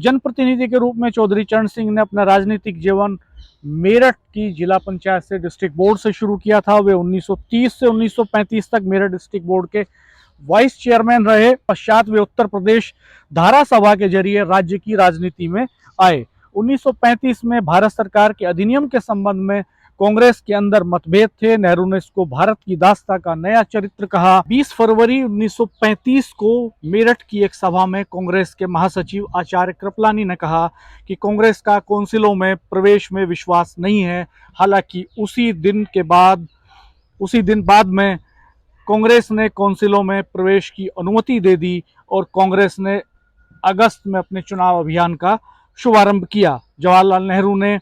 जनप्रतिनिधि के रूप में चौधरी चरण सिंह ने अपना राजनीतिक जीवन मेरठ की जिला पंचायत से डिस्ट्रिक्ट बोर्ड से शुरू किया था। वे 1930 से 1935 तक मेरठ डिस्ट्रिक्ट बोर्ड के वाइस चेयरमैन रहे। पश्चात वे उत्तर प्रदेश धारा सभा के जरिए राज्य की राजनीति में आए। 1935 में भारत सरकार के अधिनियम के संबंध में कांग्रेस के अंदर मतभेद थे। नेहरू ने इसको भारत की दास्ता का नया चरित्र कहा। 20 फरवरी 1935 को मेरठ की एक सभा में कांग्रेस के महासचिव आचार्य कृपलानी ने कहा कि कांग्रेस का काउंसिलों में प्रवेश में विश्वास नहीं है। हालांकि उसी दिन बाद में कांग्रेस ने काउंसिलों में प्रवेश की अनुमति दे दी और कांग्रेस ने अगस्त में अपने चुनाव अभियान का शुभारंभ किया। जवाहरलाल नेहरू ने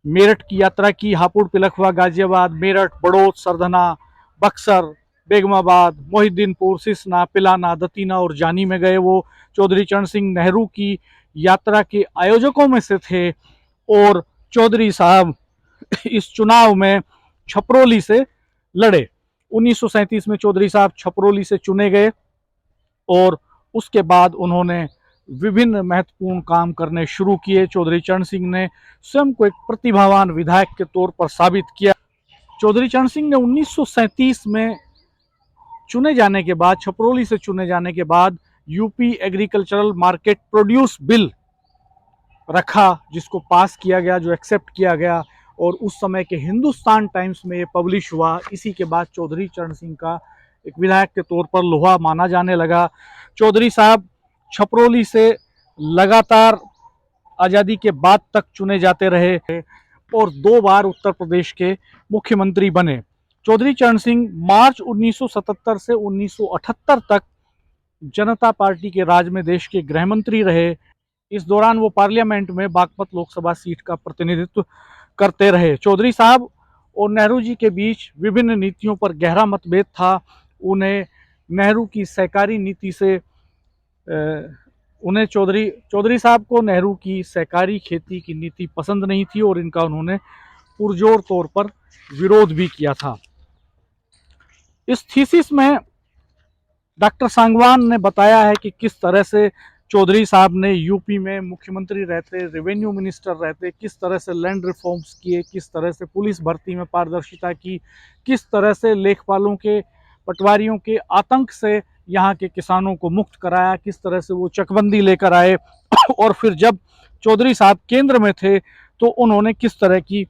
मेरठ की यात्रा की। हापुड़, पिलखवा, गाजियाबाद, मेरठ, बड़ौद, सरधना, बक्सर, बेगमाबाद, मोहिद्दीनपुर, सिसना, पिलाना, दतीना और जानी में गए। वो चौधरी चरण सिंह नेहरू की यात्रा के आयोजकों में से थे और चौधरी साहब इस चुनाव में छपरोली से लड़े। 1937 में चौधरी साहब छपरोली से चुने गए और उसके बाद उन्होंने विभिन्न महत्वपूर्ण काम करने शुरू किए। चौधरी चरण सिंह ने स्वयं को एक प्रतिभावान विधायक के तौर पर साबित किया। चौधरी चरण सिंह ने 1937 में चुने जाने के बाद, छपरोली से चुने जाने के बाद UP agricultural market produce bill रखा, जिसको पास किया गया, जो एक्सेप्ट किया गया और उस समय के हिंदुस्तान टाइम्स में ये पब्लिश हुआ। इसी के बाद चौधरी चरण सिंह का एक विधायक के तौर पर लोहा माना जाने लगा। चौधरी साहब छपरोली से लगातार आज़ादी के बाद तक चुने जाते रहे और 2 बार उत्तर प्रदेश के मुख्यमंत्री बने। चौधरी चरण सिंह मार्च 1977 से 1978 तक जनता पार्टी के राज में देश के गृह मंत्री रहे। इस दौरान वो पार्लियामेंट में बागपत लोकसभा सीट का प्रतिनिधित्व करते रहे। चौधरी साहब और नेहरू जी के बीच विभिन्न नीतियों पर गहरा मतभेद था। उन्हें नेहरू की सहकारी नीति से चौधरी साहब को नेहरू की सहकारी खेती की नीति पसंद नहीं थी और इनका उन्होंने पुरजोर तौर पर विरोध भी किया था। इस थीसिस में डॉक्टर सांगवान ने बताया है कि किस तरह से चौधरी साहब ने यूपी में मुख्यमंत्री रहते, रेवेन्यू मिनिस्टर रहते, किस तरह से लैंड रिफॉर्म्स किए, किस तरह से पुलिस भर्ती में पारदर्शिता की, किस तरह से लेखपालों के, पटवारियों के आतंक से यहाँ के किसानों को मुक्त कराया, किस तरह से वो चकबंदी लेकर आए और फिर जब चौधरी साहब केंद्र में थे तो उन्होंने किस तरह की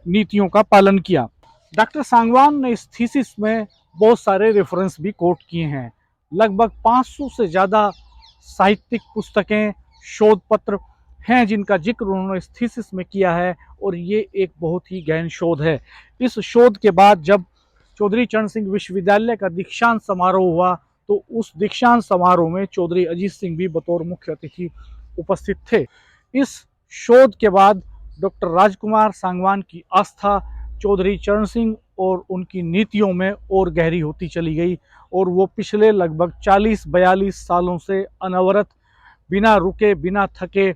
नीतियों का पालन किया। डॉक्टर सांगवान ने इस थीसिस में बहुत सारे रेफरेंस भी कोट किए हैं। लगभग 500 से ज़्यादा साहित्यिक पुस्तकें, शोध पत्र हैं जिनका जिक्र उन्होंने इस थीसिस में किया है और ये एक बहुत ही गहन शोध है। इस शोध के बाद जब चौधरी चरण सिंह विश्वविद्यालय का दीक्षांत समारोह हुआ तो उस दीक्षांत समारोह में चौधरी अजीत सिंह भी बतौर मुख्य अतिथि उपस्थित थे। इस शोध के बाद डॉक्टर राजकुमार सांगवान की आस्था चौधरी चरण सिंह और उनकी नीतियों में और गहरी होती चली गई और वो पिछले लगभग 40-42 सालों से अनवरत, बिना रुके, बिना थके,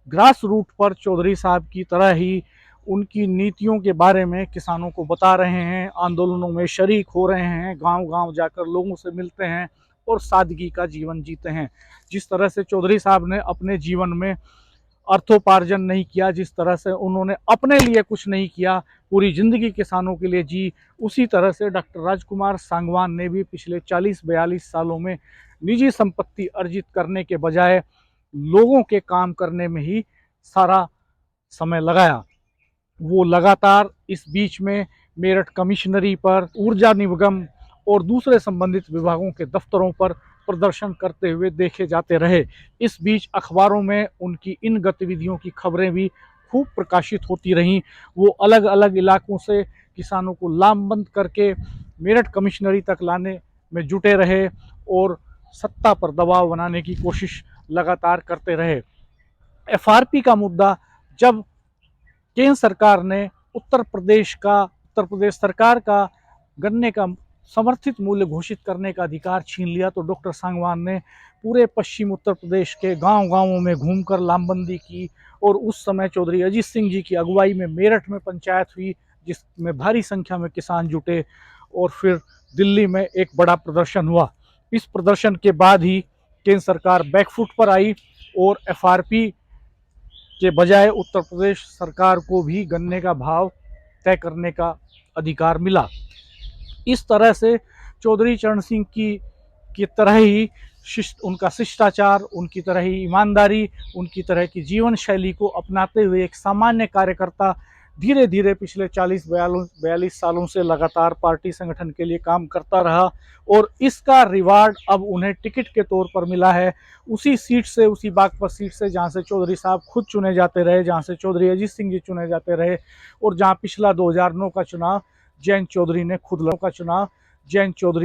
ग्रास रूट पर चौधरी साहब की तरह ही उनकी नीतियों के बारे में किसानों को बता रहे हैं, आंदोलनों में शरीक हो रहे हैं, गांव-गांव जाकर लोगों से मिलते हैं और सादगी का जीवन जीते हैं। जिस तरह से चौधरी साहब ने अपने जीवन में अर्थोपार्जन नहीं किया, जिस तरह से उन्होंने अपने लिए कुछ नहीं किया, पूरी ज़िंदगी किसानों के लिए जी, उसी तरह से डॉक्टर राजकुमार सांगवान ने भी पिछले 40-42 सालों में निजी संपत्ति अर्जित करने के बजाय लोगों के काम करने में ही सारा समय लगाया। वो लगातार इस बीच में मेरठ कमिश्नरी पर, ऊर्जा निगम और दूसरे संबंधित विभागों के दफ्तरों पर प्रदर्शन करते हुए देखे जाते रहे। इस बीच अखबारों में उनकी इन गतिविधियों की खबरें भी खूब प्रकाशित होती रहीं। वो अलग अलग इलाकों से किसानों को लामबंद करके मेरठ कमिश्नरी तक लाने में जुटे रहे और सत्ता पर दबाव बनाने की कोशिश लगातार करते रहे। एफआरपी का मुद्दा, जब केंद्र सरकार ने उत्तर प्रदेश सरकार का गन्ने का समर्थित मूल्य घोषित करने का अधिकार छीन लिया तो डॉक्टर सांगवान ने पूरे पश्चिम उत्तर प्रदेश के गांव-गांवों में घूमकर लामबंदी की और उस समय चौधरी अजीत सिंह जी की अगुवाई में मेरठ में पंचायत हुई जिसमें भारी संख्या में किसान जुटे और फिर दिल्ली में एक बड़ा प्रदर्शन हुआ। इस प्रदर्शन के बाद ही केंद्र सरकार बैकफुट पर आई और एफआरपी के बजाय उत्तर प्रदेश सरकार को भी गन्ने का भाव तय करने का अधिकार मिला। इस तरह से चौधरी चरण सिंह की तरह ही उनका शिष्टाचार, उनकी तरह ही ईमानदारी, उनकी तरह की जीवन शैली को अपनाते हुए एक सामान्य कार्यकर्ता धीरे धीरे पिछले 40-42 सालों से लगातार पार्टी संगठन के लिए काम करता रहा और इसका रिवार्ड अब उन्हें टिकट के तौर पर मिला है। उसी सीट से, उसी बागपत सीट से जहां से चौधरी साहब खुद चुने जाते रहे, जहां से चौधरी अजीत सिंह जी चुने जाते रहे और जहां पिछला 2009 का चुनाव जयंत चौधरी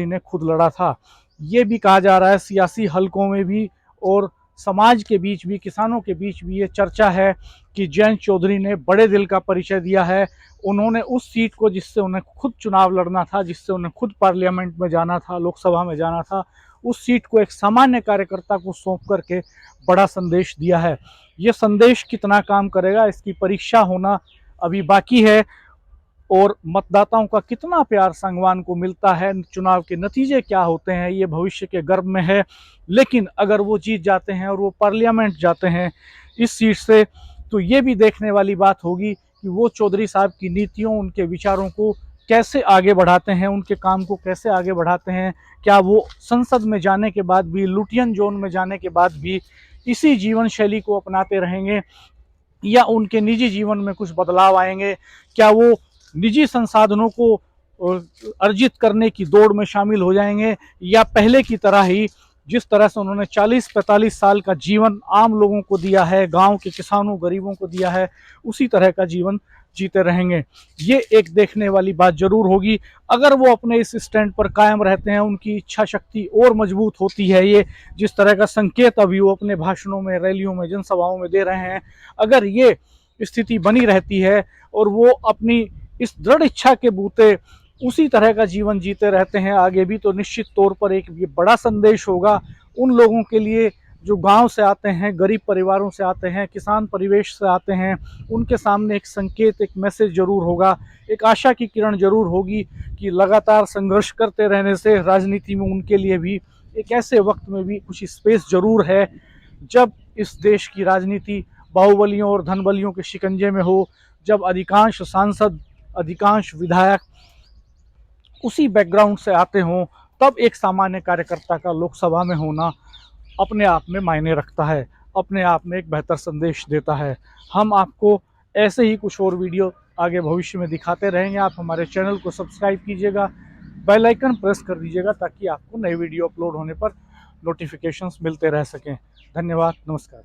ने खुद लड़ा था। ये भी कहा जा रहा है सियासी हलकों में भी और समाज के बीच भी, किसानों के बीच भी ये चर्चा है कि जयंत चौधरी ने बड़े दिल का परिचय दिया है। उन्होंने उस सीट को जिससे उन्हें खुद चुनाव लड़ना था, जिससे उन्हें खुद पार्लियामेंट में जाना था, लोकसभा में जाना था, उस सीट को एक सामान्य कार्यकर्ता को सौंप करके बड़ा संदेश दिया है। ये संदेश कितना काम करेगा, इसकी परीक्षा होना अभी बाकी है और मतदाताओं का कितना प्यार संगवान को मिलता है, चुनाव के नतीजे क्या होते हैं, ये भविष्य के गर्भ में है। लेकिन अगर वो जीत जाते हैं और वो पार्लियामेंट जाते हैं इस सीट से, तो ये भी देखने वाली बात होगी कि वो चौधरी साहब की नीतियों, उनके विचारों को कैसे आगे बढ़ाते हैं, उनके काम को कैसे आगे बढ़ाते हैं। क्या वो संसद में जाने के बाद भी, लुटियन जोन में जाने के बाद भी इसी जीवन शैली को अपनाते रहेंगे या उनके निजी जीवन में कुछ बदलाव आएंगे? क्या वो निजी संसाधनों को अर्जित करने की दौड़ में शामिल हो जाएंगे या पहले की तरह ही, जिस तरह से उन्होंने 40-45 साल का जीवन आम लोगों को दिया है, गांव के किसानों गरीबों को दिया है, उसी तरह का जीवन जीते रहेंगे? ये एक देखने वाली बात जरूर होगी। अगर वो अपने इस स्टैंड पर कायम रहते हैं, उनकी इच्छा शक्ति और मजबूत होती है, ये जिस तरह का संकेत अभी वो अपने भाषणों में, रैलियों में, जनसभाओं में दे रहे हैं, अगर ये स्थिति बनी रहती है और वो अपनी इस दृढ़ इच्छा के बूते उसी तरह का जीवन जीते रहते हैं आगे भी, तो निश्चित तौर पर एक ये बड़ा संदेश होगा उन लोगों के लिए जो गांव से आते हैं, गरीब परिवारों से आते हैं, किसान परिवेश से आते हैं। उनके सामने एक संकेत, एक मैसेज जरूर होगा, एक आशा की किरण जरूर होगी कि लगातार संघर्ष करते रहने से राजनीति में उनके लिए भी एक ऐसे वक्त में भी कुछ स्पेस जरूर है जब इस देश की राजनीति बाहुबलियों और धनबलियों के शिकंजे में हो, जब अधिकांश सांसद, अधिकांश विधायक उसी बैकग्राउंड से आते हों, तब एक सामान्य कार्यकर्ता का लोकसभा में होना अपने आप में मायने रखता है, अपने आप में एक बेहतर संदेश देता है। हम आपको ऐसे ही कुछ और वीडियो आगे भविष्य में दिखाते रहेंगे। आप हमारे चैनल को सब्सक्राइब कीजिएगा, बेल आइकन प्रेस कर दीजिएगा ताकि आपको नए वीडियो अपलोड होने पर नोटिफिकेशंस मिलते रह सकें। धन्यवाद, नमस्कार।